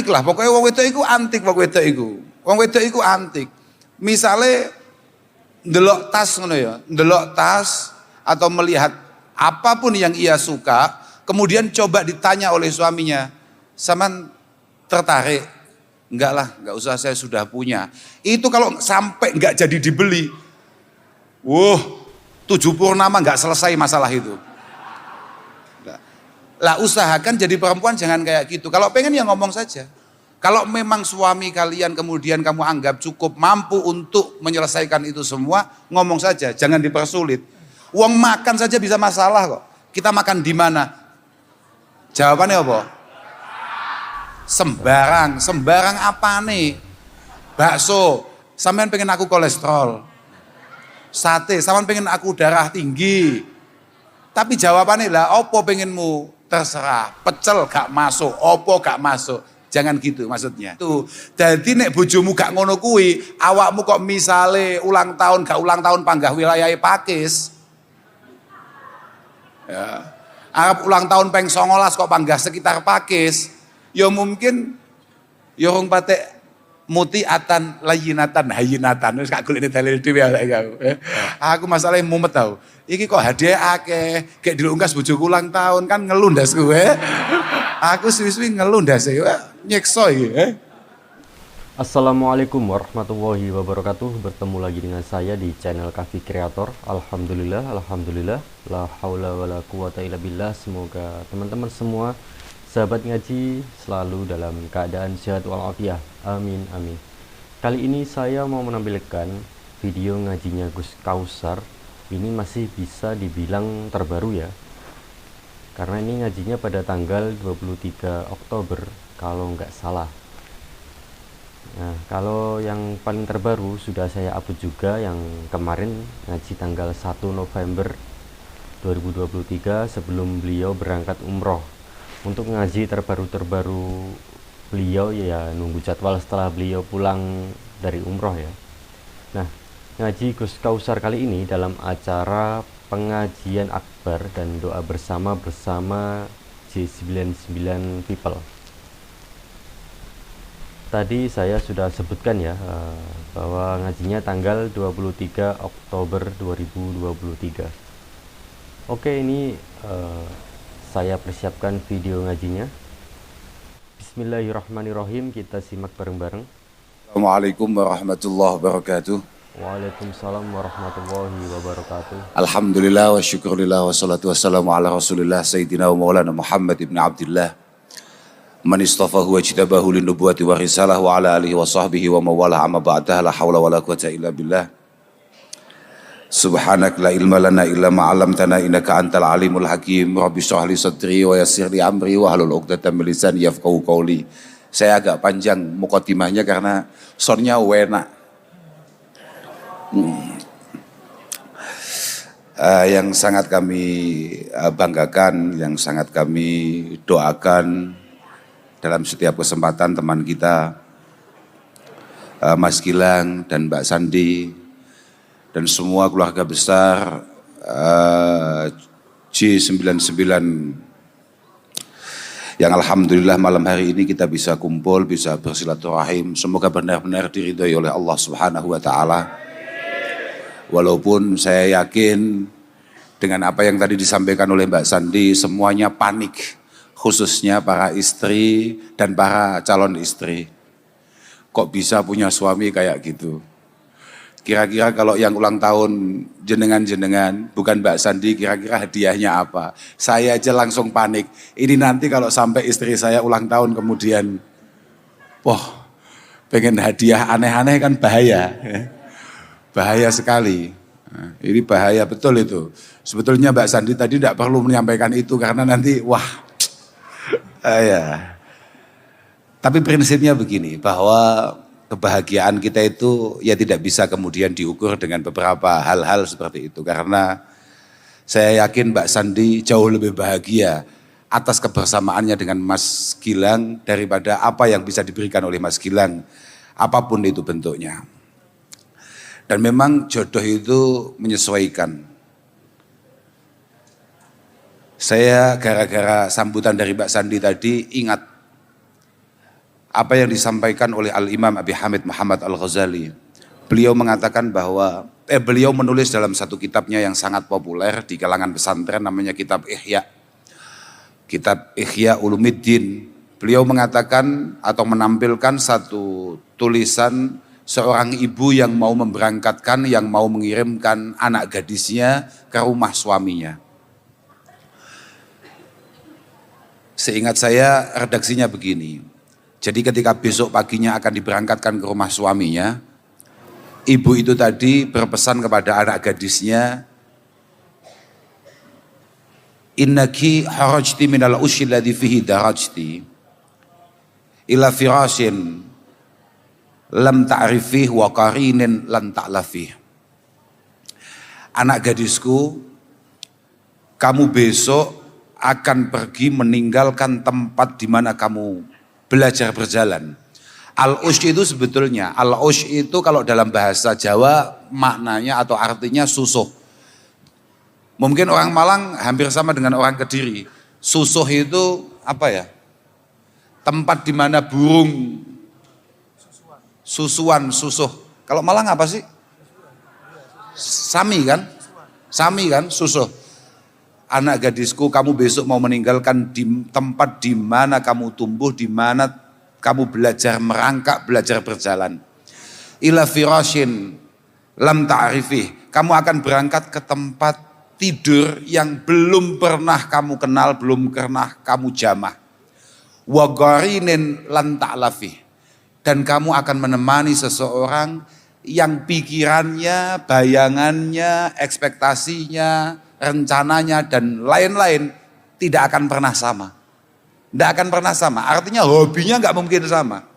antik lah, pokoknya wong wedok iku antik, wong wedok iku antik. Misale ndelok tas ngono ya, ndelok tas atau melihat apapun yang ia suka, kemudian coba ditanya oleh suaminya, "Saman tertarik?" "Enggak lah, enggak usah, saya sudah punya." Itu kalau sampai enggak jadi dibeli, 7 purnama enggak selesai masalah itu. Lah usahakan jadi perempuan jangan kayak gitu. Kalau pengen ya ngomong saja. Kalau memang suami kalian kemudian kamu anggap cukup mampu untuk menyelesaikan itu semua, ngomong saja, jangan dipersulit. Uang makan saja bisa masalah kok. Kita makan di mana? Jawabannya apa? Sembarang apa nih? Bakso, sampean pengen aku kolesterol. Sate, sampean pengen aku darah tinggi. Tapi jawabannya lah, opo pengenmu? Terserah, pecel gak masuk, opo gak masuk. Jangan gitu maksudnya. Tuh, jadi nek bojomu gak ngono kuwi, awakmu kok misale ulang tahun gak ulang tahun panggah wilayah Pakis. Ya. Arab ulang tahun peng 19 kok panggah sekitar Pakis. Ya mungkin ya rung patek mutiatan layinatan hayinatan wis gak golekne dalil dhewe aku masalahnya mumet tau. Iki kok hadiah akeh, kayak dilungkas bojoku ulang tahun kan ngeluh ndas kowe. Aku suwi-suwi ngeluh ndas nyekso iki. Assalamualaikum warahmatullahi wabarakatuh. Bertemu lagi dengan saya di channel Kafi Kreator. Alhamdulillah, la haula wala quwata illa billah. Semoga teman-teman semua sahabat ngaji selalu dalam keadaan sehat walafiat. Amin amin. Kali ini saya mau menampilkan video ngajinya Gus Kausar. Ini masih bisa dibilang terbaru ya, karena ini ngajinya pada tanggal 23 Oktober kalau nggak salah. Nah, kalau yang paling terbaru sudah saya upload juga, yang kemarin ngaji tanggal 1 November 2023 sebelum beliau berangkat umroh. Untuk ngaji terbaru beliau ya nunggu jadwal setelah beliau pulang dari umroh ya. Nah, ngaji Gus Kausar kali ini dalam acara pengajian akbar dan doa bersama J99 People. Tadi saya sudah sebutkan ya bahwa ngajinya tanggal 23 Oktober 2023. Oke, ini saya persiapkan video ngajinya. Bismillahirrahmanirrahim, kita simak bareng-bareng. Assalamualaikum warahmatullahi wabarakatuh. Waalaikumsalam warahmatullahi wabarakatuh. Alhamdulillah wa syukurillah wa salatu wassalamu ala rasulillah Sayyidina wa maulana Muhammad ibn Abdillah man istafahu wa jitabahu linubuwati wa risalah wa ala alihi wa sahbihi wa mawalah amma ba'dah la hawla wa la quwata illa billah. Subhanak la ilma lana illa ma'alamtana innaka antal alimul hakim. Rabbi shrah li sadri wa yassir li amri wa hlul 'uqdatam min lisani yafqahu qawli. Saya agak panjang mukadimahnya karena soundnya enak. Yang sangat kami banggakan, yang sangat kami doakan dalam setiap kesempatan teman kita Mas Gilang dan Mbak Sandi dan semua keluarga besar J99 yang alhamdulillah malam hari ini kita bisa kumpul, bisa bersilaturahim. Semoga benar-benar diridhoi oleh Allah Subhanahu wa taala. Walaupun saya yakin dengan apa yang tadi disampaikan oleh Mbak Sandi, semuanya panik, khususnya para istri dan para calon istri. Kok bisa punya suami kayak gitu? Kira-kira kalau yang ulang tahun jenengan-jenengan, bukan Mbak Sandi, kira-kira hadiahnya apa? Saya aja langsung panik. Ini nanti kalau sampai istri saya ulang tahun kemudian, pengen hadiah aneh-aneh kan bahaya. Bahaya sekali. Nah, ini bahaya betul itu. Sebetulnya Mbak Sandi tadi tidak perlu menyampaikan itu karena nanti ya. Tapi prinsipnya begini, bahwa kebahagiaan kita itu ya tidak bisa kemudian diukur dengan beberapa hal-hal seperti itu. Karena saya yakin Mbak Sandi jauh lebih bahagia atas kebersamaannya dengan Mas Gilang daripada apa yang bisa diberikan oleh Mas Gilang, apapun itu bentuknya. Dan memang jodoh itu menyesuaikan. Saya gara-gara sambutan dari Mbak Sandi tadi ingat apa yang disampaikan oleh Al-Imam Abi Hamid Muhammad Al-Ghazali. Beliau mengatakan bahwa, beliau menulis dalam satu kitabnya yang sangat populer di kalangan pesantren, namanya kitab Ihya. Kitab Ihya Ulumuddin. Beliau mengatakan atau menampilkan satu tulisan seorang ibu yang mau memberangkatkan, yang mau mengirimkan anak gadisnya ke rumah suaminya. Seingat saya redaksinya begini. Jadi ketika besok paginya akan diberangkatkan ke rumah suaminya, ibu itu tadi berpesan kepada anak gadisnya, innaki harajti minal ushi alladhi fihi darajti ila firashin lam ta'rifih wa qarinin lan ta'lafih. Anak gadisku, kamu besok akan pergi meninggalkan tempat di mana kamu belajar berjalan. Al-ush itu sebetulnya, al-ush itu kalau dalam bahasa Jawa maknanya atau artinya susuh. Mungkin orang Malang hampir sama dengan orang Kediri. Susuh itu apa ya? Tempat di mana burung susuan, susuh. Kalau Malang apa sih? Sami kan? Sami kan, susuh. Anak gadisku, kamu besok mau meninggalkan di tempat di mana kamu tumbuh, di mana kamu belajar merangkak, belajar berjalan. Ila firashin lam ta'rifih. Kamu akan berangkat ke tempat tidur yang belum pernah kamu kenal, belum pernah kamu jamah. Wa gharinin lan ta'lafih. Dan kamu akan menemani seseorang yang pikirannya, bayangannya, ekspektasinya, rencananya dan lain-lain tidak akan pernah sama. Tidak akan pernah sama. Artinya hobinya nggak mungkin sama.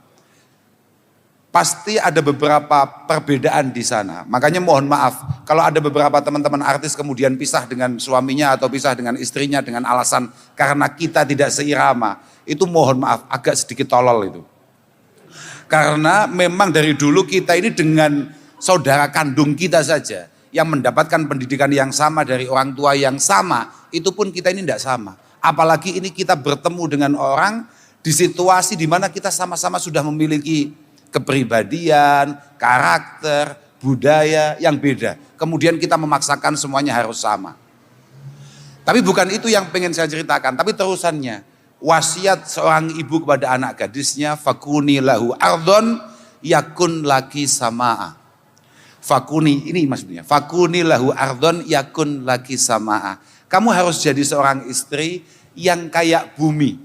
Pasti ada beberapa perbedaan di sana. Makanya mohon maaf kalau ada beberapa teman-teman artis kemudian pisah dengan suaminya atau pisah dengan istrinya dengan alasan karena kita tidak seirama. Itu mohon maaf agak sedikit tolol itu. Karena memang dari dulu kita ini dengan saudara kandung kita saja yang mendapatkan pendidikan yang sama dari orang tua yang sama, itu pun kita ini tidak sama. Apalagi ini kita bertemu dengan orang di situasi di mana kita sama-sama sudah memiliki kepribadian, karakter, budaya yang beda. Kemudian kita memaksakan semuanya harus sama. Tapi bukan itu yang pengen saya ceritakan, tapi terusannya. Wasiat seorang ibu kepada anak gadisnya, fakuni lahu ardon yakun laki sama'a. Fakuni, ini maksudnya, fakuni lahu ardon yakun laki sama'a. Kamu harus jadi seorang istri yang kayak bumi,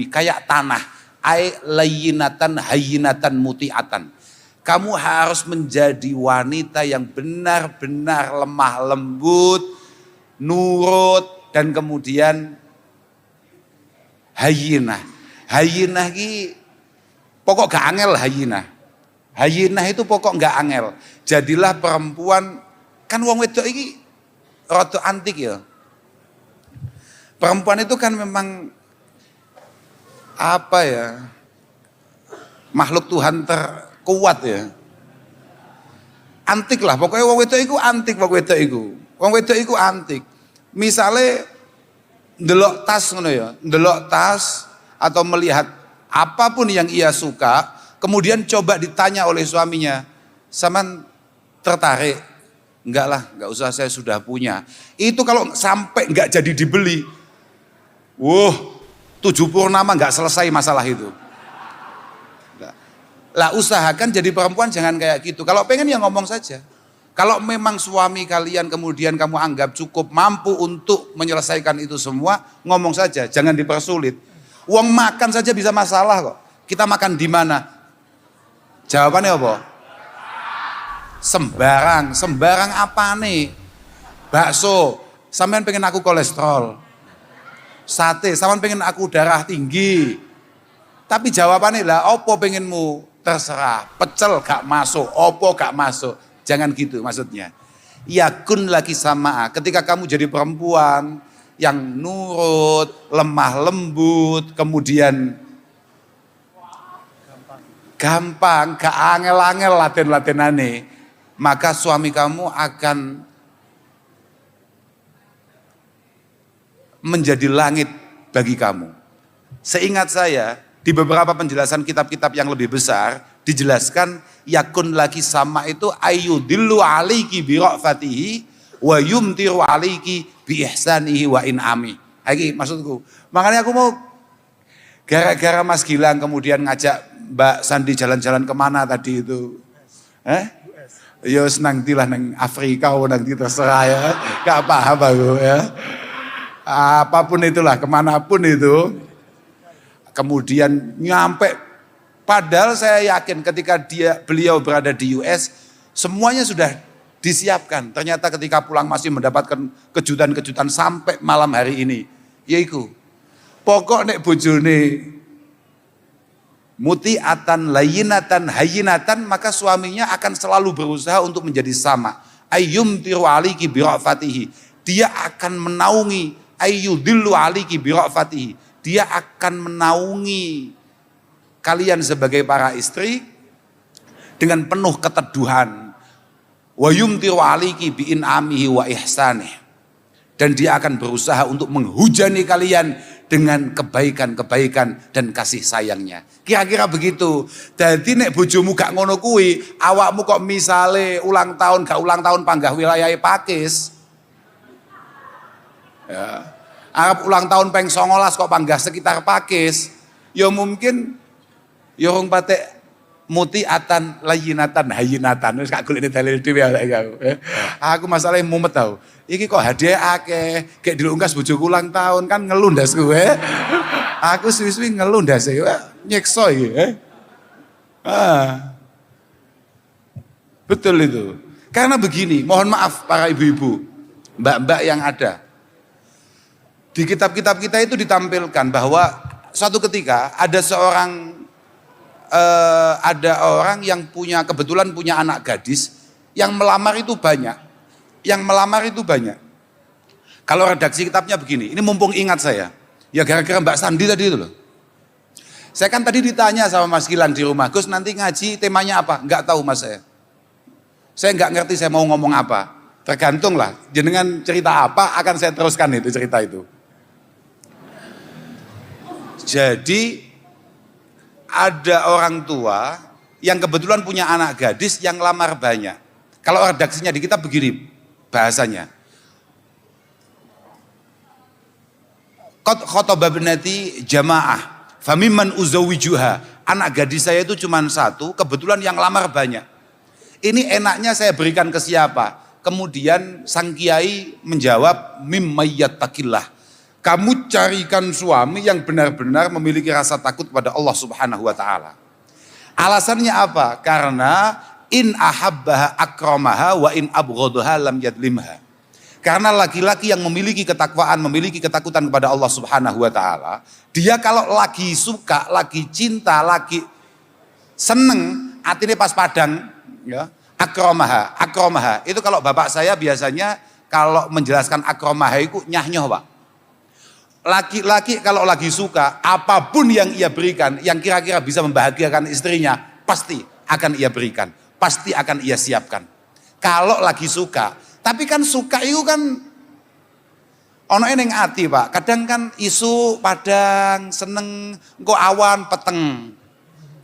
kayak tanah. Ai layyinatan hayyinatan muti'atan. Kamu harus menjadi wanita yang benar-benar lemah lembut, nurut, dan kemudian hayyinah. Hayyinah ki pokok gak angel hayyinah. Hayyinah itu pokok gak angel. Jadilah perempuan, kan wong wedok iki rada antik ya. Perempuan itu kan memang apa ya? Makhluk Tuhan terkuat ya. Antik lah, pokoknya wong wedok iku antik, wong wedok iku. Wong wedok iku antik. Misale ndelok tas ngono ya, ndelok tas atau melihat apapun yang ia suka, kemudian coba ditanya oleh suaminya, "Saman tertarik?" "Enggak lah, enggak usah, saya sudah punya." Itu kalau sampai enggak jadi dibeli, 7 purnama enggak selesai masalah itu. Lah usahakan jadi perempuan jangan kayak gitu. Kalau pengen ya ngomong saja. Kalau memang suami kalian kemudian kamu anggap cukup mampu untuk menyelesaikan itu semua, ngomong saja, jangan dipersulit. Uang makan saja bisa masalah kok. Kita makan di mana? Jawabannya apa? Sembarang apa nih? Bakso, sampean pengen aku kolesterol. Sate, sampean pengen aku darah tinggi. Tapi jawabannya lah, opo pengenmu? Terserah, pecel gak masuk, opo gak masuk. Jangan gitu maksudnya. Yakun laki sama. Ketika kamu jadi perempuan yang nurut, lemah lembut, kemudian gampang, gak angel-angel laten-latenane, maka suami kamu akan menjadi langit bagi kamu. Seingat saya, Di beberapa penjelasan kitab-kitab yang lebih besar dijelaskan yakun lagi sama itu ayyudillu aliki bi ra'fatihi wa yumtiru aliki bi ihsanihi wa in'ami. Iki maksudku. Makanya aku mau gara-gara Mas Gilang kemudian ngajak Mbak Sandi jalan-jalan kemana tadi itu. Ya senang tilah nang Afrika nang terserah ya. Gak paham aku ya. Apapun itulah, kemanapun itu. Kemudian nyampe, padahal saya yakin ketika beliau berada di US, semuanya sudah disiapkan. Ternyata ketika pulang masih mendapatkan kejutan-kejutan sampai malam hari ini. Yaitu, pokok nek bojone muti'atan, layinatan, hayinatan, maka suaminya akan selalu berusaha untuk menjadi sama. Ayyumtiru aliki bira'fatihi. Dia akan menaungi, ayyudillu aliki bira'fatihi. Dia akan menaungi kalian sebagai para istri dengan penuh keteduhan. Wa yumtiru aliki bi in'amihi wa ihsanih. Dan dia akan berusaha untuk menghujani kalian dengan kebaikan-kebaikan dan kasih sayangnya. Kira-kira begitu. Jadi nek bojomu gak ngono kuwi, awakmu kok misale ulang tahun gak ulang tahun panggah wilayah Pakis. Ya. Arab ulang tahun peng 19 kok panggah sekitar Pakis. Ya mungkin ya wong patek muti'atan, layinatan, hayinatan. Wis gak golekne dalil dhewe aku. Aku masalahnya mumet tau. Iki kok hadiah akeh, kayak dilungkas bojoku ulang tahun kan ngeluh ndas kowe. Aku suwi-suwi ngeluh ndas nyekso iki. Betul itu. Karena begini, mohon maaf para ibu-ibu, mbak-mbak yang ada. Di kitab-kitab kita itu ditampilkan bahwa suatu ketika ada orang yang kebetulan punya anak gadis yang melamar itu banyak. Kalau redaksi kitabnya begini, ini mumpung ingat saya. Ya gara-gara Mbak Sandi tadi itu loh. Saya kan tadi ditanya sama Mas Gilang di rumah, Gus nanti ngaji temanya apa? Enggak tahu Mas saya. Saya enggak ngerti saya mau ngomong apa. Tergantung lah, jenengan cerita apa akan saya teruskan itu cerita itu. Jadi ada orang tua yang kebetulan punya anak gadis yang lamar banyak. Kalau redaksinya di kitab begini bahasanya. Khotobah binati jamaah, famimman uzawijuha. Anak gadis saya itu cuma satu, kebetulan yang lamar banyak. Ini enaknya saya berikan ke siapa? Kemudian sang kiai menjawab mimmayyattaqillah. Kamu carikan suami yang benar-benar memiliki rasa takut kepada Allah Subhanahu wa taala. Alasannya apa? Karena in ahabbaha akramaha wa in abghadaha lam yadlimha. Karena laki-laki yang memiliki ketakwaan, memiliki ketakutan kepada Allah Subhanahu wa taala, dia kalau lagi suka, lagi cinta, lagi seneng, atine pas padang, ya, akramaha. Itu kalau bapak saya biasanya kalau menjelaskan akramaha itu nyah-nyoh, Pak. Laki-laki kalau lagi suka, apapun yang ia berikan, yang kira-kira bisa membahagiakan istrinya, pasti akan ia berikan, pasti akan ia siapkan. Kalau lagi suka, tapi kan suka itu kan ono ning ati, Pak. Kadang kan isu padang seneng, engko awan peteng.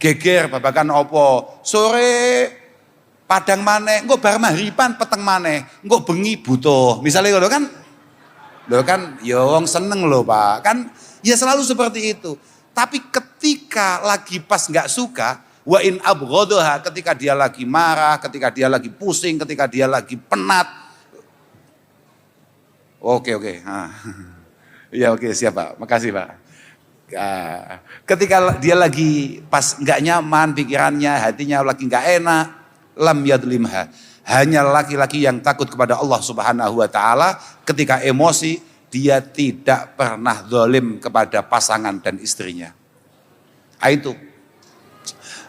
Geger babakan opo, sore padang maneh, engko bar maghriban peteng maneh, engko bengi butuh. Misalnya ngono kan, loh kan, ya wong seneng loh Pak, kan ya selalu seperti itu. Tapi ketika lagi pas nggak suka, wa in abghadaha, ketika dia lagi marah, ketika dia lagi pusing, ketika dia lagi penat. Oke. Ya oke, siap Pak, makasih Pak. Ketika dia lagi pas nggak nyaman pikirannya, hatinya lagi nggak enak, lam yadlimha. Hanya laki-laki yang takut kepada Allah Subhanahu wa taala, ketika emosi dia tidak pernah zalim kepada pasangan dan istrinya. Itu.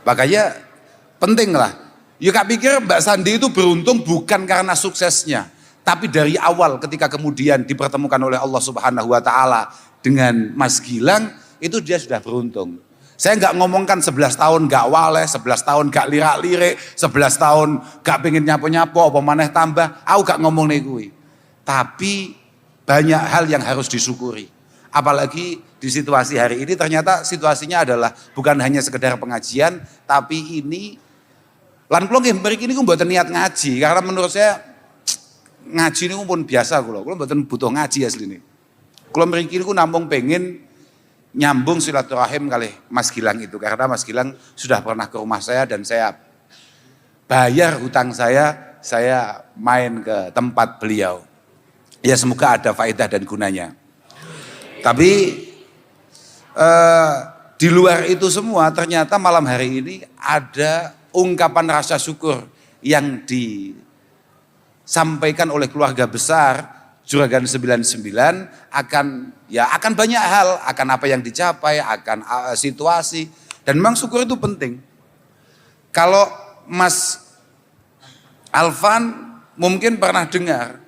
Makanya penting lah. Ya Kak pikir Mbak Sandi itu beruntung bukan karena suksesnya, tapi dari awal ketika kemudian dipertemukan oleh Allah Subhanahu wa taala dengan Mas Gilang, itu dia sudah beruntung. Saya nggak ngomongkan 11 tahun nggak waleh, 11 tahun nggak lirak-lirik, 11 tahun nggak pengen nyapo-nyapo, apa maneh tambah, aku nggak ngomong nih gue. Tapi banyak hal yang harus disyukuri. Apalagi di situasi hari ini ternyata situasinya adalah bukan hanya sekedar pengajian, tapi ini lan kula nggih mriki niku mboten niat ngaji karena menurut saya ngaji niku pun biasa kula mboten butuh ngaji asline. Kula mriki niku namung pengen nyambung silaturahim kali Mas Gilang itu karena Mas Gilang sudah pernah ke rumah saya dan saya bayar hutang saya main ke tempat beliau. Ya semoga ada faedah dan gunanya. Tapi di luar itu semua ternyata malam hari ini ada ungkapan rasa syukur yang disampaikan oleh keluarga besar Juragan 99 akan banyak hal, akan apa yang dicapai, akan situasi, dan memang syukur itu penting. Kalau Mas Alvan mungkin pernah dengar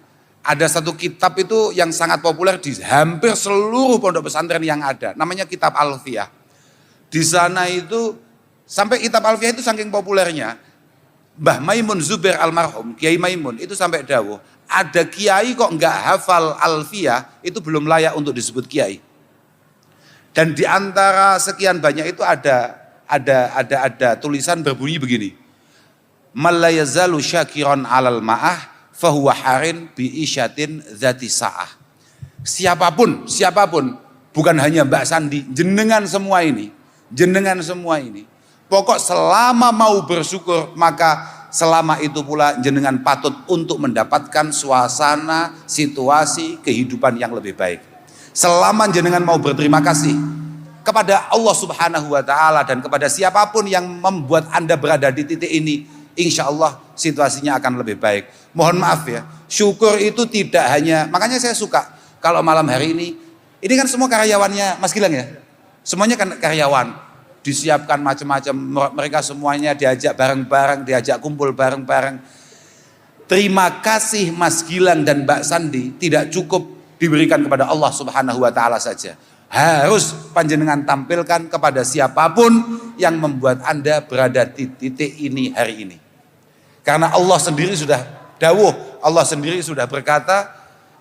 ada satu kitab itu yang sangat populer di hampir seluruh pondok pesantren yang ada, namanya kitab Alfiyah. Di sana itu sampai kitab Alfiyah itu saking populernya, Mbah Maimun Zubair almarhum, Kiai Maimun itu sampai dawuh, ada kiai kok enggak hafal Alfiyah itu belum layak untuk disebut kiai. Dan di antara sekian banyak itu ada tulisan berbunyi begini. Malayazalu syakiron alal ma'ah fahuwa harin bi isyatin dzati sa'ah. Siapapun, bukan hanya Mbak Sandi, jenengan semua ini. Pokok selama mau bersyukur, maka selama itu pula jenengan patut untuk mendapatkan suasana, situasi, kehidupan yang lebih baik. Selama jenengan mau berterima kasih kepada Allah Subhanahu wa Ta'ala dan kepada siapapun yang membuat Anda berada di titik ini, insya Allah situasinya akan lebih baik. Mohon maaf ya, syukur itu tidak hanya, makanya saya suka kalau malam hari ini kan semua karyawannya Mas Gilang ya, semuanya kan karyawan. Disiapkan macam-macam, mereka semuanya diajak bareng-bareng, diajak kumpul bareng-bareng. Terima kasih Mas Gilang dan Mbak Sandi tidak cukup diberikan kepada Allah Subhanahu wa Ta'ala saja. Harus panjenengan tampilkan kepada siapapun yang membuat Anda berada di titik ini hari ini. Karena Allah sendiri sudah dawuh, Allah sendiri sudah berkata,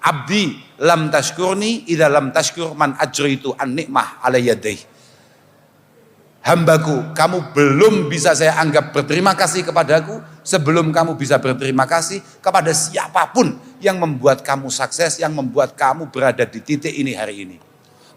abdi lam tashkurni idza lam tashkur man ajritu an nikmah ala yadayhi. Hambaku, kamu belum bisa saya anggap berterima kasih kepadaku sebelum kamu bisa berterima kasih kepada siapapun yang membuat kamu sukses, yang membuat kamu berada di titik ini hari ini.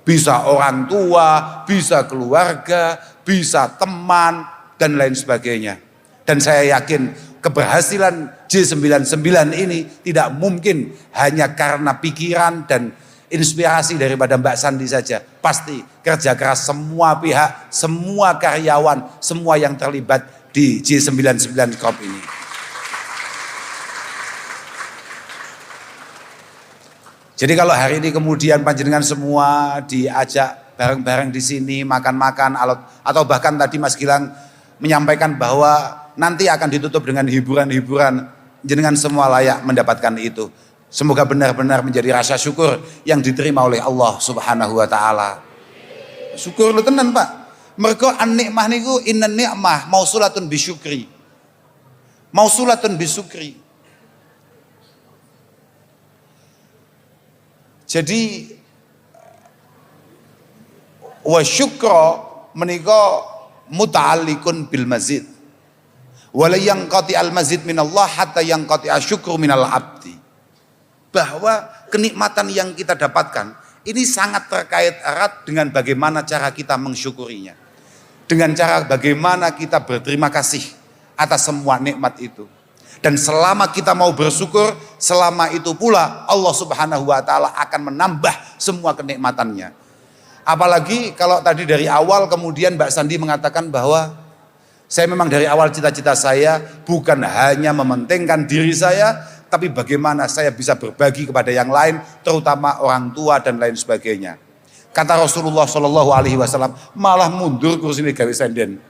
Bisa orang tua, bisa keluarga, bisa teman, dan lain sebagainya. Dan saya yakin keberhasilan J99 ini tidak mungkin hanya karena pikiran dan inspirasi daripada Mbak Sandi saja. Pasti kerja keras semua pihak, semua karyawan, semua yang terlibat di J99 Corp ini. Jadi kalau hari ini kemudian panjenengan semua diajak bareng-bareng di sini makan-makan atau bahkan tadi Mas Gilang menyampaikan bahwa nanti akan ditutup dengan hiburan-hiburan, jenengan semua layak mendapatkan itu. Semoga benar-benar menjadi rasa syukur yang diterima oleh Allah Subhanahu wa Ta'ala. Syukur lu tenan Pak. Mergo an-nikmah niku inna ni'mah mausulatun bisyukri. Mausulatun bisyukri. Jadi wa syukra menika muta'alliqun bil mazid. Wala yanqati al mazid minallah hatta yanqati asyukru minal abdi. Bahwa kenikmatan yang kita dapatkan ini sangat terkait erat dengan bagaimana cara kita mensyukurinya. Dengan cara bagaimana kita berterima kasih atas semua nikmat itu. Dan selama kita mau bersyukur, selama itu pula Allah Subhanahu wa Ta'ala akan menambah semua kenikmatannya. Apalagi kalau tadi dari awal kemudian Mbak Sandi mengatakan bahwa saya memang dari awal cita-cita saya bukan hanya mementingkan diri saya, tapi bagaimana saya bisa berbagi kepada yang lain, terutama orang tua dan lain sebagainya. Kata Rasulullah Shallallahu Alaihi Wasallam, malah mundur kursi ini gawe senden.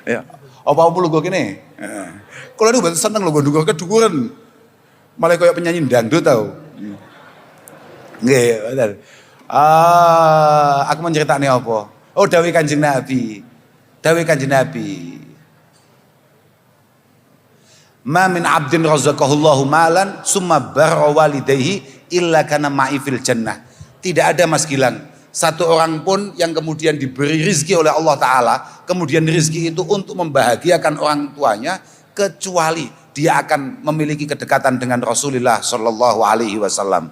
Ya, apa lu gue gini? Kalau itu betul seneng lo gue duga kedukuran, malah kayak penyanyi dangdut tau. Nggih, betul. Aku menceritakan apa? Oh, dawuh Kanjeng Nabi. Dawuh Kanjeng Nabi. Ma min abdin razaqahullahu malan summa barra walidayhi illa kana ma'i fil jannah. Tidak ada Mas Gilang satu orang pun yang kemudian diberi rizki oleh Allah Ta'ala, kemudian rizki itu untuk membahagiakan orang tuanya, kecuali dia akan memiliki kedekatan dengan Rasulullah Shallallahu Alaihi Wasallam.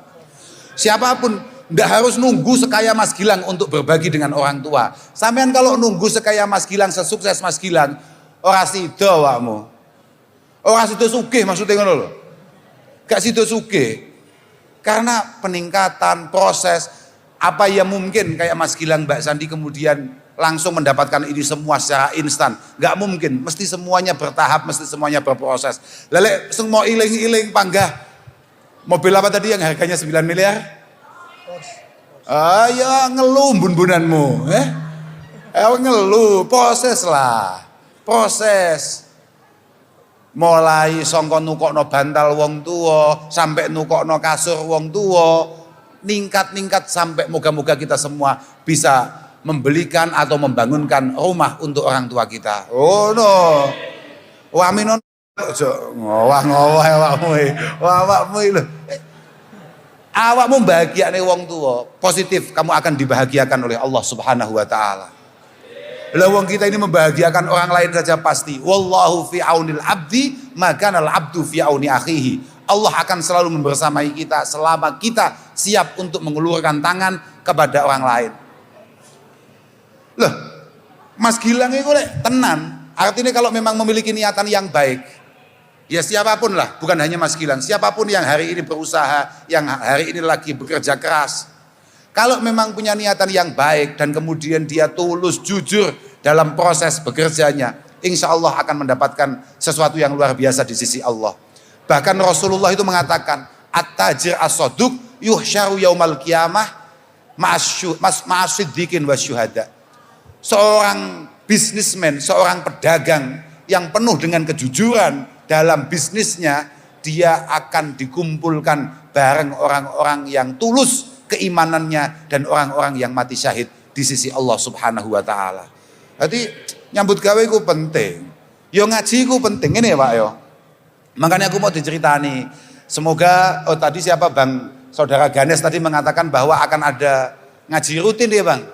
Siapapun nggak harus nunggu sekaya Mas Gilang untuk berbagi dengan orang tua. Sampean kalau nunggu sekaya Mas Gilang, sesukses Mas Gilang, ora sida awakmu. Ora sida sugih maksudnya ngono lho. Gak sida sugih. Karena peningkatan proses, apa yang mungkin kayak Mas Gilang, Mbak Sandi kemudian langsung mendapatkan ini semua secara instan? Gak mungkin, mesti semuanya bertahap, mesti semuanya berproses. Lelek semua iling-iling panggah mobil apa tadi yang harganya 9 miliar? Ya ngeluh bun-bunanmu, ngeluh, proses lah, proses. Mulai songko nukokno bantal wong tua, sampai nukokno kasur wong tua, ningkat sampai moga-moga kita semua bisa membelikan atau membangunkan rumah untuk orang tua kita. Oh no, waminon, ngowah awakmu lho. Awakmu bahagia nih wong tua, positif, kamu akan dibahagiakan oleh Allah Subhanahu Wa Taala. Lah wong kita ini membahagiakan orang lain saja pasti. Wallahu fi aunil abdi, maka al abdu fi auni akhihi. Allah akan selalu membersamai kita selama kita siap untuk mengulurkan tangan kepada orang lain. Loh, Mas Gilang itu tenan. Artinya kalau memang memiliki niatan yang baik, ya siapapun lah, bukan hanya Mas Gilang, siapapun yang hari ini berusaha, yang hari ini lagi bekerja keras, kalau memang punya niatan yang baik dan kemudian dia tulus, jujur dalam proses bekerjanya, insya Allah akan mendapatkan sesuatu yang luar biasa di sisi Allah. Bahkan Rasulullah itu mengatakan, at-tajir as-soduk yuhsyaru yaumal qiyamah ma'asiddiqin wasyuhada. Seorang bisnismen, seorang pedagang yang penuh dengan kejujuran dalam bisnisnya, dia akan dikumpulkan bareng orang-orang yang tulus keimanannya dan orang-orang yang mati syahid di sisi Allah Subhanahu Wa Taala. Jadi nyambut gawe ku penting, yo ngaji ku penting ini ya Pak yo. Makanya aku mau diceritani. Semoga tadi siapa Bang Saudara Ganes tadi mengatakan bahwa akan ada ngaji rutin ya Bang.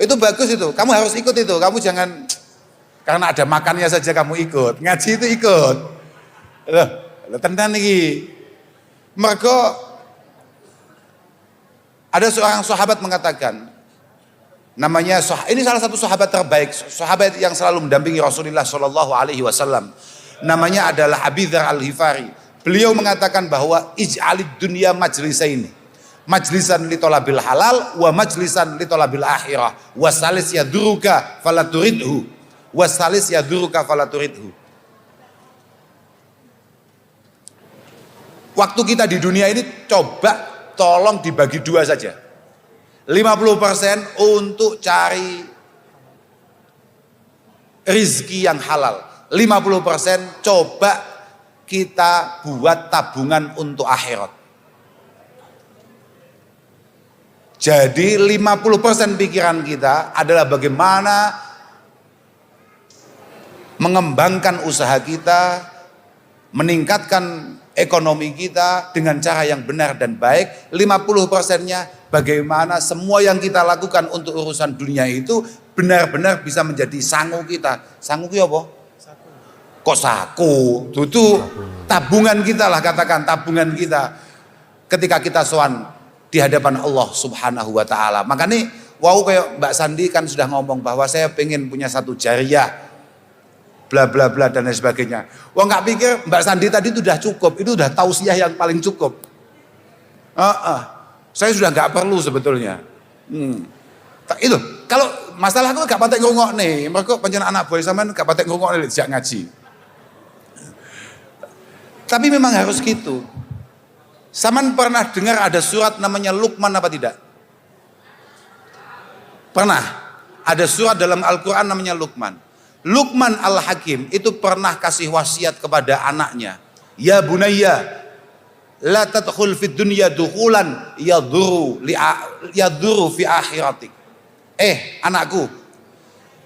Itu bagus itu. Kamu harus ikut itu. Kamu jangan karena ada makannya saja kamu ikut. Ngaji itu ikut. Loh tenan iki. Mergo ada seorang sahabat mengatakan, namanya ini salah satu sahabat terbaik, sahabat yang selalu mendampingi Rasulullah Shallallahu Alaihi Wasallam. Namanya adalah Abi Dzar Al-Ghifari. Beliau mengatakan bahwa ij'alid dunya majlisaini, majlisan li tolabil halal, wa majlisan li tolabil akhirah, wasalis yaduruka falaturidhu, wasalis yaduruka falaturidhu. Waktu kita di dunia ini coba tolong dibagi dua saja. 50% untuk cari rizki yang halal. 50% coba kita buat tabungan untuk akhirat. Jadi 50% pikiran kita adalah bagaimana mengembangkan usaha kita, meningkatkan ekonomi kita dengan cara yang benar dan baik. 50%-nya bagaimana semua yang kita lakukan untuk urusan dunia itu benar-benar bisa menjadi sangu kita. Sangu itu apa? Saku. Kok saku? Itu tabungan kita lah, katakan tabungan kita ketika kita sowan di hadapan Allah Subhanahu Wa Taala. Makanya wow, kayak Mbak Sandi kan sudah ngomong bahwa saya pengen punya satu jariah bla bla bla dan lain sebagainya. Wah nggak pikir Mbak Sandi tadi itu sudah cukup, itu sudah tausiah yang paling cukup. Saya sudah nggak perlu sebetulnya. Itu kalau masalah aku nggak patek ngongok nih, mereka panjenengan anak boy sampean nggak patek ngongok nih sejak ngaji. Tapi memang harus gitu. Saman pernah dengar ada surat namanya Luqman apa tidak? Pernah. Ada surat dalam Al-Quran namanya Luqman. Luqman Al-Hakim itu pernah kasih wasiat kepada anaknya. Ya bunayya, la tadkhul fid dunya dukhulan yadhuru fi akhiratik. Anakku,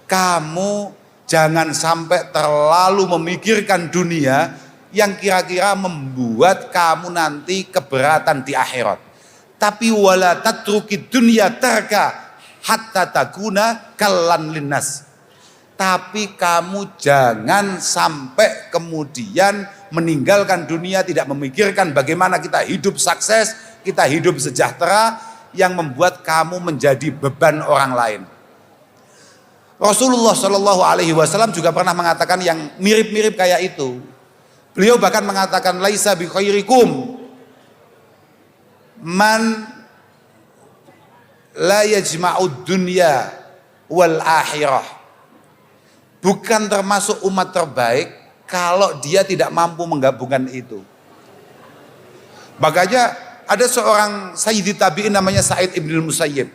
kamu jangan sampai terlalu memikirkan dunia yang kira-kira membuat kamu nanti keberatan di akhirat. Tapi wala tatrukid dunya tarka hatta takuna kallan linnas. Tapi kamu jangan sampai kemudian meninggalkan dunia, tidak memikirkan bagaimana kita hidup sukses, kita hidup sejahtera, yang membuat kamu menjadi beban orang lain. Rasulullah Shallallahu Alaihi Wasallam juga pernah mengatakan yang mirip-mirip kayak itu. Beliau bahkan mengatakan laisa bi khairikum man la yajma'ud dunya wal akhirah. Bukan termasuk umat terbaik kalau dia tidak mampu menggabungkan itu. Makanya ada seorang Sayyidi Tabi'in namanya Sa'id Ibnul Musayyib.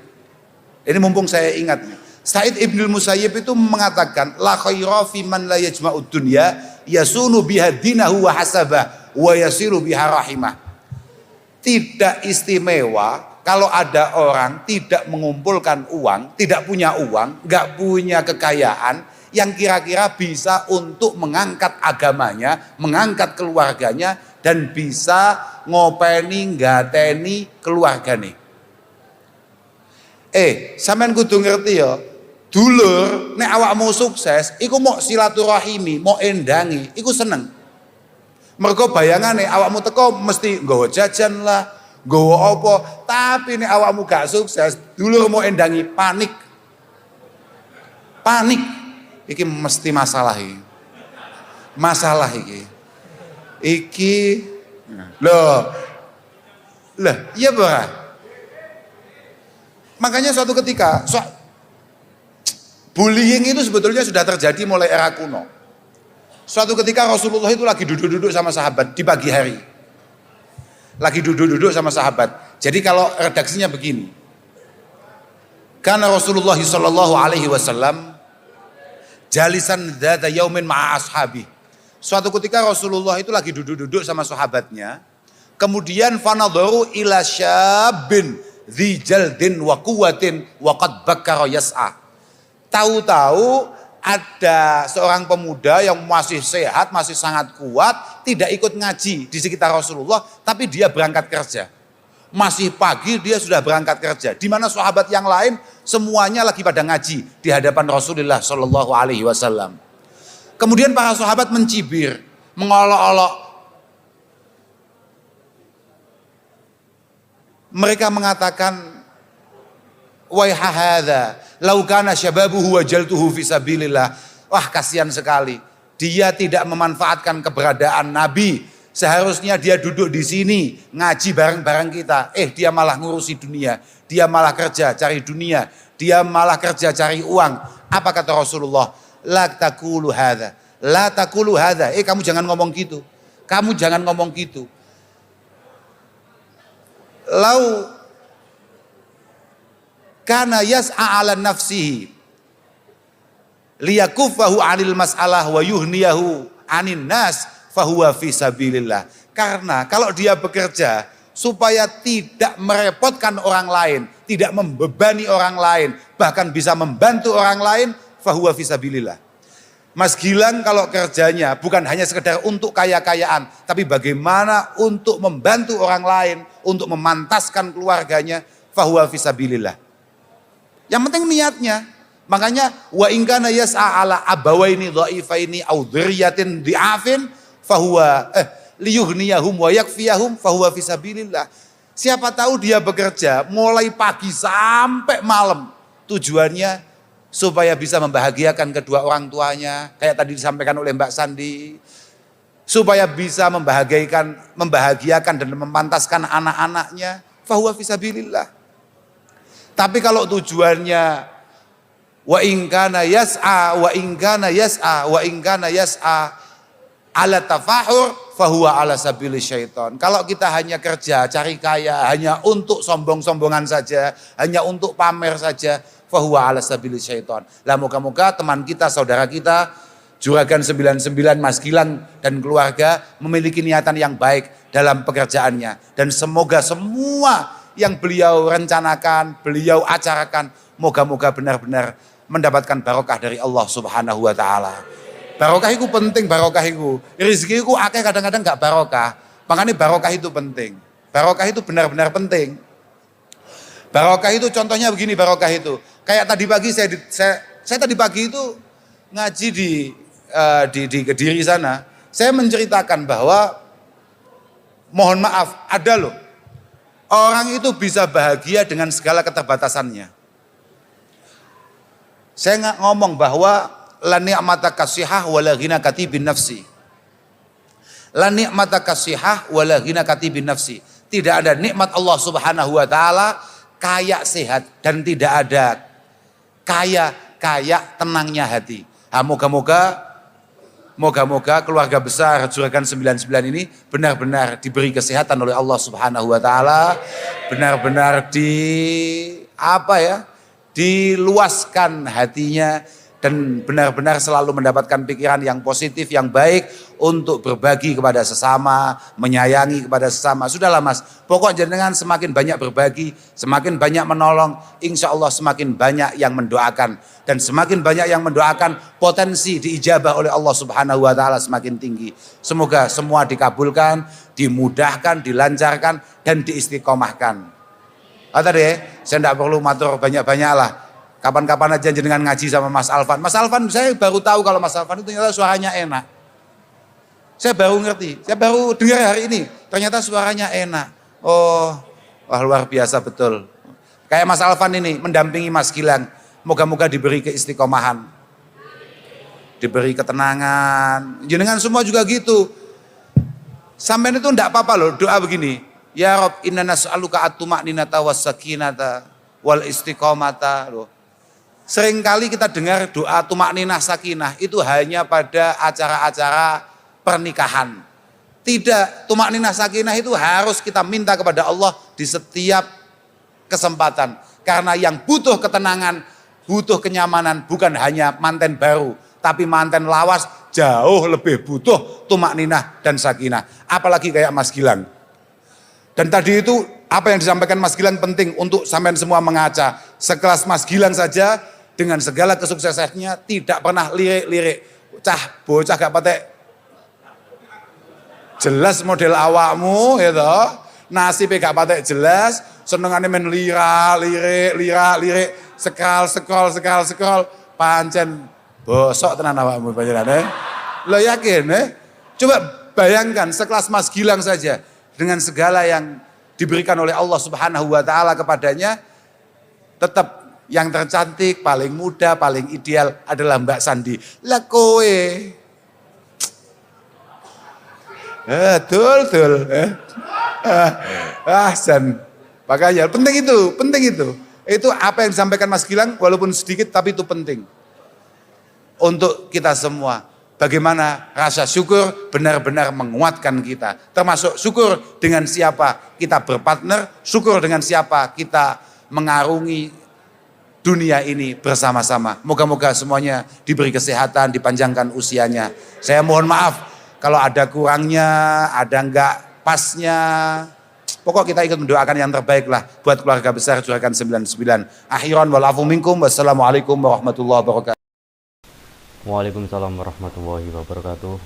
Ini mumpung saya ingat. Sa'id Ibnul Musayyib itu mengatakan la khaira fi man la yajma'ud dunya yasunu biha dinahu wa hasabah wa yasiru biha rahimah. Tidak istimewa kalau ada orang tidak mengumpulkan uang, tidak punya uang, nggak punya kekayaan yang kira-kira bisa untuk mengangkat agamanya, mengangkat keluarganya, dan bisa ngopeni, ngateni keluargane. Sampean kudu ngerti ya, dulur nek awakmu sukses, iku mau silaturahimi, mau endangi, iku seneng. Mergo bayangane awakmu teko mesti nggawa jajan lah, nggawa apa, tapi nek awakmu gak sukses, dulur mau endangi panik. Panik. Iki mesti masalah iki. Masalah iki. Iki loh, iya bah. Makanya suatu ketika bullying itu sebetulnya sudah terjadi mulai era kuno. Suatu ketika Rasulullah itu lagi duduk-duduk sama sahabat di pagi hari. Lagi duduk-duduk sama sahabat. Jadi kalau redaksinya begini. Karena Rasulullah sallallahu alaihi wasallam jalisan dzata yaumin ma'a ashabi. Suatu ketika Rasulullah itu lagi duduk-duduk sama sahabatnya. Kemudian fanadharu ila syabin dzi jaldin wa quwwatin wa qad bakkara yas'a. Tahu-tahu ada seorang pemuda yang masih sehat, masih sangat kuat, tidak ikut ngaji di sekitar Rasulullah, tapi dia berangkat kerja. Masih pagi dia sudah berangkat kerja. Di mana sahabat yang lain semuanya lagi pada ngaji di hadapan Rasulullah Shallallahu Alaihi Wasallam. Kemudian para sahabat mencibir, mengolok-olok. Mereka mengatakan, waiha hadza lau kana syababuhu wajaltuhu fisabilillah. Wah, kasihan sekali. Dia tidak memanfaatkan keberadaan Nabi. Seharusnya dia duduk di sini ngaji bareng-bareng kita. Dia malah ngurusi dunia. Dia malah kerja cari dunia. Dia malah kerja cari uang. Apa kata Rasulullah? La taqulu hadza. La taqulu hadza. Kamu jangan ngomong gitu. Kamu jangan ngomong gitu. Lau kana yas'a ala nafsihi liyakuffahu 'anil mas'alah wa yuhniyahu 'anin nas fahuwa fi sabilillah. Karena kalau dia bekerja supaya tidak merepotkan orang lain, tidak membebani orang lain, bahkan bisa membantu orang lain, fahuwa fi sabilillah. Mas Gilang kalau kerjanya bukan hanya sekedar untuk kaya-kayaan, tapi bagaimana untuk membantu orang lain, untuk memantaskan keluarganya, fahuwa fi sabilillah. Yang penting niatnya. Makanya wa in kana yas'a ala abawaini dhaifaini aw dzurriyyatin di'afin fahuwa liyughniyahum wa yakfiyahum fahuwa fisabilillah. Siapa tahu dia bekerja mulai pagi sampai malam, tujuannya supaya bisa membahagiakan kedua orang tuanya, kayak tadi disampaikan oleh Mbak Sandi, supaya bisa membahagiakan dan memantaskan anak-anaknya, fahuwa fisabilillah. Tapi kalau tujuannya wa in kana yas'a ala tafahur fahuwa ala sabili syaitan. Kalau kita hanya kerja cari kaya hanya untuk sombong-sombongan saja, hanya untuk pamer saja, fahuwa ala sabili syaitan. Lah moga-moga teman kita, saudara kita, Juragan 99 Mas Gilang dan keluarga memiliki niatan yang baik dalam pekerjaannya, dan semoga semua yang beliau rencanakan, beliau acarakan, moga-moga benar-benar mendapatkan barokah dari Allah Subhanahu wa taala. Barokah itu penting, barokah itu. Rezeki itu akeh kadang-kadang enggak barokah. Makanya barokah itu penting. Barokah itu benar-benar penting. Barokah itu contohnya begini, barokah itu. Kayak tadi pagi saya tadi pagi itu ngaji di Kediri sana. Saya menceritakan bahwa mohon maaf, ada loh. Orang itu bisa bahagia dengan segala keterbatasannya. Saya nggak ngomong bahwa la ni'mata kasihah wala ghina katibin nafsi. La ni'mata kasihah wala ghina katibin nafsi. Tidak ada nikmat Allah Subhanahu wa taala kaya sehat dan tidak ada kaya tenangnya hati. Moga-moga keluarga besar Juragan 99 ini benar-benar diberi kesehatan oleh Allah Subhanahu wa taala, benar-benar diluaskan hatinya dan benar-benar selalu mendapatkan pikiran yang positif, yang baik untuk berbagi kepada sesama, menyayangi kepada sesama. Sudahlah Mas, pokok jenengan semakin banyak berbagi, semakin banyak menolong, insya Allah semakin banyak yang mendoakan. Dan semakin banyak yang mendoakan, potensi diijabah oleh Allah Subhanahu wa taala semakin tinggi. Semoga semua dikabulkan, dimudahkan, dilancarkan, dan diistiqomahkan. Tadi saya tidak perlu matur banyak-banyak lah. Kapan-kapan aja jenengan ngaji sama Mas Alvan. Mas Alvan, saya baru tahu kalau Mas Alvan itu ternyata suaranya enak. Saya baru ngerti, saya baru dengar hari ini. Ternyata suaranya enak. Oh, wah luar biasa betul. Kayak Mas Alvan ini mendampingi Mas Gilang. Moga-moga diberi keistiqomahan. Diberi ketenangan. Jenengan semua juga gitu. Sampai itu enggak apa-apa loh, doa begini. Ya Rob, inna nas'aluka at-tuma'ninata was-sakinata wal istiqomata. Loh. Seringkali kita dengar doa tumakninah sakinah itu hanya pada acara-acara pernikahan. Tidak, tumakninah sakinah itu harus kita minta kepada Allah di setiap kesempatan. Karena yang butuh ketenangan, butuh kenyamanan bukan hanya manten baru, tapi manten lawas jauh lebih butuh tumakninah dan sakinah. Apalagi kayak Mas Gilang. Dan tadi itu apa yang disampaikan Mas Gilang penting untuk sampean semua mengaca. Sekelas Mas Gilang saja dengan segala kesuksesannya tidak pernah lirik-lirik. Bocah gak patek jelas model awakmu gitu. Nasibnya gak patek jelas, senengannya main lirik, scroll, pancen bosok tenan awakmu panjenengan. Lo yakin Coba bayangkan sekelas Mas Gilang saja dengan segala yang diberikan oleh Allah Subhanahu wa taala kepadanya, tetap yang tercantik, paling muda, paling ideal adalah Mbak Sandi. Lah kowe. Betul. San. Makanya penting itu. Itu apa yang disampaikan Mas Gilang walaupun sedikit tapi itu penting. Untuk kita semua. Bagaimana rasa syukur benar-benar menguatkan kita. Termasuk syukur dengan siapa kita berpartner, syukur dengan siapa kita mengarungi dunia ini bersama-sama. Moga-moga semuanya diberi kesehatan, dipanjangkan usianya. Saya mohon maaf kalau ada kurangnya, ada enggak pasnya. Pokok kita ikut mendoakan yang terbaik lah buat keluarga besar Juragan 99. Akhiran wal afu minkum. Wassalamualaikum warahmatullahi wabarakatuh. Waalaikumsalam warahmatullahi wabarakatuh.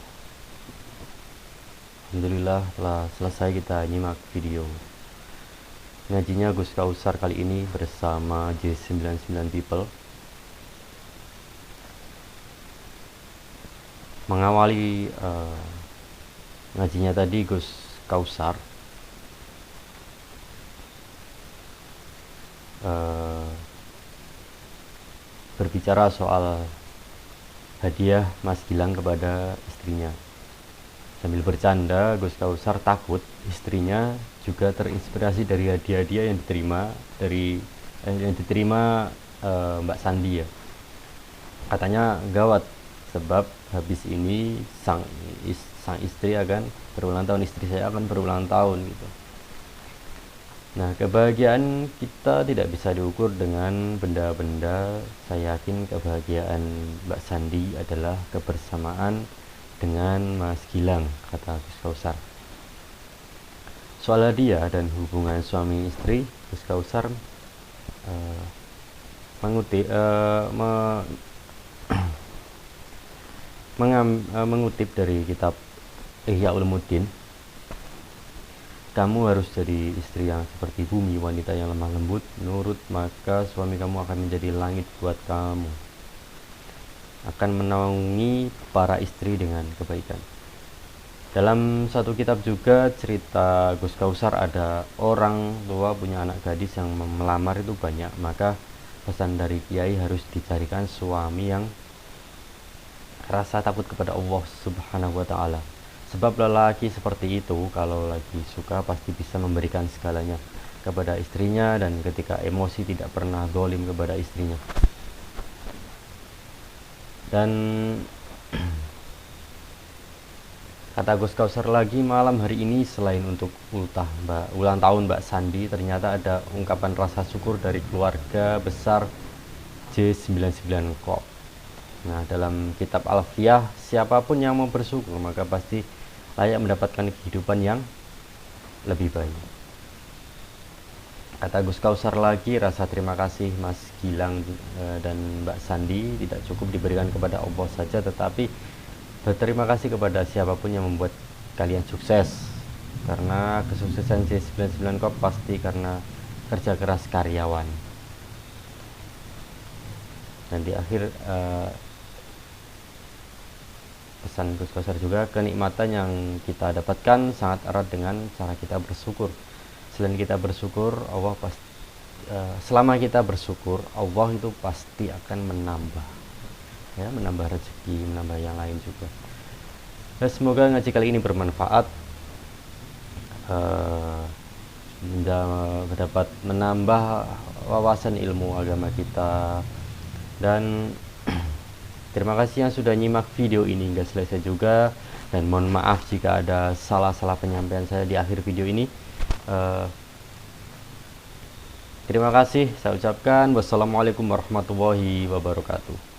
Alhamdulillah telah selesai kita nyimak video ngajinya Gus Kausar kali ini bersama J99 People. Mengawali ngajinya tadi Gus Kausar berbicara soal hadiah Mas Gilang kepada istrinya. Sambil bercanda, Gus Kausar takut istrinya juga terinspirasi dari hadiah-hadiah yang diterima Mbak Sandi ya. Katanya gawat sebab habis ini sang istri akan berulang tahun, istri saya akan berulang tahun gitu. Nah, kebahagiaan kita tidak bisa diukur dengan benda-benda. Saya yakin kebahagiaan Mbak Sandi adalah kebersamaan dengan Mas Gilang, kata Gus Kausar. Soal hadiah dan hubungan suami istri, Gus Kausar mengutip dari kitab Ihya Ulumuddin. kamu harus jadi istri yang seperti bumi, wanita yang lemah lembut, nurut, maka suami kamu akan menjadi langit buat kamu, akan menaungi para istri dengan kebaikan. Dalam satu kitab juga cerita Gus Kausar, ada orang tua punya anak gadis yang melamar itu banyak, maka pesan dari kiai harus dicarikan suami yang rasa takut kepada Allah Subhanahu wa Ta'ala. Sebab lelaki seperti itu kalau lagi suka pasti bisa memberikan segalanya kepada istrinya, dan ketika emosi tidak pernah zalim kepada istrinya. Dan kata Gus Kausar lagi, malam hari ini selain untuk ulang tahun Mbak Sandi, ternyata ada ungkapan rasa syukur dari keluarga besar J99 Corp. Nah, dalam kitab Alfiyah, siapapun yang mau bersyukur maka pasti layak mendapatkan kehidupan yang lebih baik. Kata Gus Kausar lagi, rasa terima kasih Mas Gilang dan Mbak Sandi tidak cukup diberikan kepada Allah saja, tetapi berterima kasih kepada siapapun yang membuat kalian sukses. Karena kesuksesan J99 Corp pasti karena kerja keras karyawan. Dan di akhir pesan Gus Kausar juga, kenikmatan yang kita dapatkan sangat erat dengan cara kita bersyukur. Selain kita bersyukur, Allah selama kita bersyukur, Allah itu pasti akan menambah, ya, menambah rezeki, menambah yang lain juga. Dan semoga ngaji kali ini bermanfaat, dapat menambah wawasan ilmu agama kita. Dan terima kasih yang sudah nyimak video ini hingga selesai juga, dan mohon maaf jika ada salah-salah penyampaian saya di akhir video ini. Terima kasih saya ucapkan. Wassalamualaikum warahmatullahi wabarakatuh.